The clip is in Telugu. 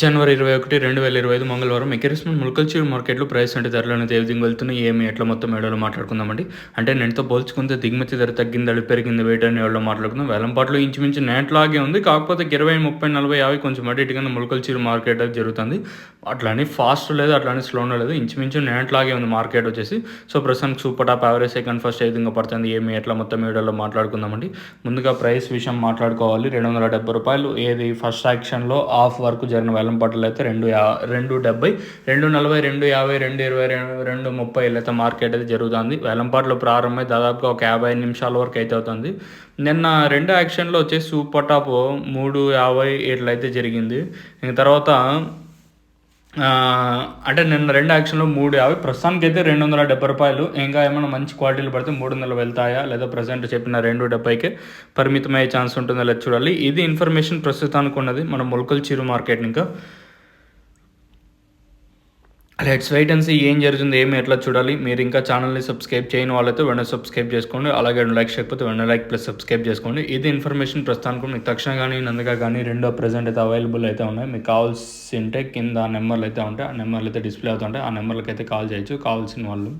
జనవరి 21, 2025 మంగళవారం ఎకెరిస్మన్ ములకల్చూరు మార్కెట్లో ప్రైస్ అంటే ధరలు అనేది ఏ విధంగా వెళ్తున్నాయి, ఏమి ఎట్లా మొత్తం ఏడాలో మాట్లాడుకుందామండి. అంటే నేటితో పోల్చుకుంటే దిగుమతి ధర తగ్గింది, పెరిగింది, వెయిట్ అని ఏడాలో మాట్లాడుకుందాం. వేలంపాట్లో ఇంచుమించు నేట్లాగే ఉంది, కాకపోతే 20, 30, 40, 50 కొంచెం అటు ఇటుగా ములకల్చూరు మార్కెట్ అయితే జరుగుతుంది. అట్లానే ఫాస్ట్ లేదు, అట్లానే స్లోనో లేదు, ఇంచుమించు నేట్లాగే ఉంది మార్కెట్ వచ్చేసి. సో ప్రస్తుతానికి super top average second first ఏ విధంగా పడుతుంది, ఏమి ఎట్లా మొత్తం ఏడాలో మాట్లాడుకుందామండి. ముందుగా ప్రైస్ విషయం మాట్లాడుకోవాలి. 270 రూపాయలు ఏది ఫస్ట్ యాక్షన్లో ఆఫ్ వరకు జరిగిన వేలంపాటలు అయితే 270, 240, 250, 220, 230 అయితే మార్కెట్ అయితే జరుగుతుంది. వేలంపాటలు ప్రారంభమై దాదాపుగా ఒక 55 నిమిషాల వరకు అయితే అవుతుంది. నిన్న రెండు యాక్షన్లో వచ్చేసి సూపర్ టాప్ 350 ఇట్లయితే జరిగింది. ఇంక తర్వాత అంటే నిన్న రెండు యాక్షన్లో 350, ప్రస్తుతానికి అయితే 270 రూపాయలు. ఇంకా ఏమైనా మంచి క్వాలిటీలు పడితే 300 వెళ్తాయా, లేదా ప్రజెంట్ చెప్పిన 270కే పరిమితమయ్యే ఛాన్స్ ఉంటుందో లేదా చూడాలి. ఇది ఇన్ఫర్మేషన్ ప్రస్తుతానికి ఉన్నది మన ములకల్చూరు మార్కెట్. ఇంకా లెట్స్ వెయిట్ అండ్ సీ ఏం జరుగుతుంది, ఏమి ఎట్లా చూడాలి. మీరు ఇంకా ఛానల్ని సబ్స్క్రైబ్ చేయని వాళ్ళైతే వెంటనే సబ్స్క్రైబ్ చేసుకోండి. అలాగే లైక్ చేయకపోతే వెంటనే లైక్ ప్లస్ సబ్స్క్రైబ్ చేసుకోండి. ఇది ఇన్ఫర్మేషన్ ప్రస్తుతానికి మీకు తక్షణ కానీ నందుగా కానీ రెండో ప్రజెంట్ అయితే అవైలబుల్ అయితే ఉన్నాయి. మీకు కావాల్సింటే కింద నెంబర్లు అయితే ఉంటాయి, ఆ నెంబర్లు అయితే డిస్ప్లే అవుతుంటాయి, ఆ నెంబర్లకి అయితే కాల్ చేయొచ్చు కావాల్సిన వాళ్ళు.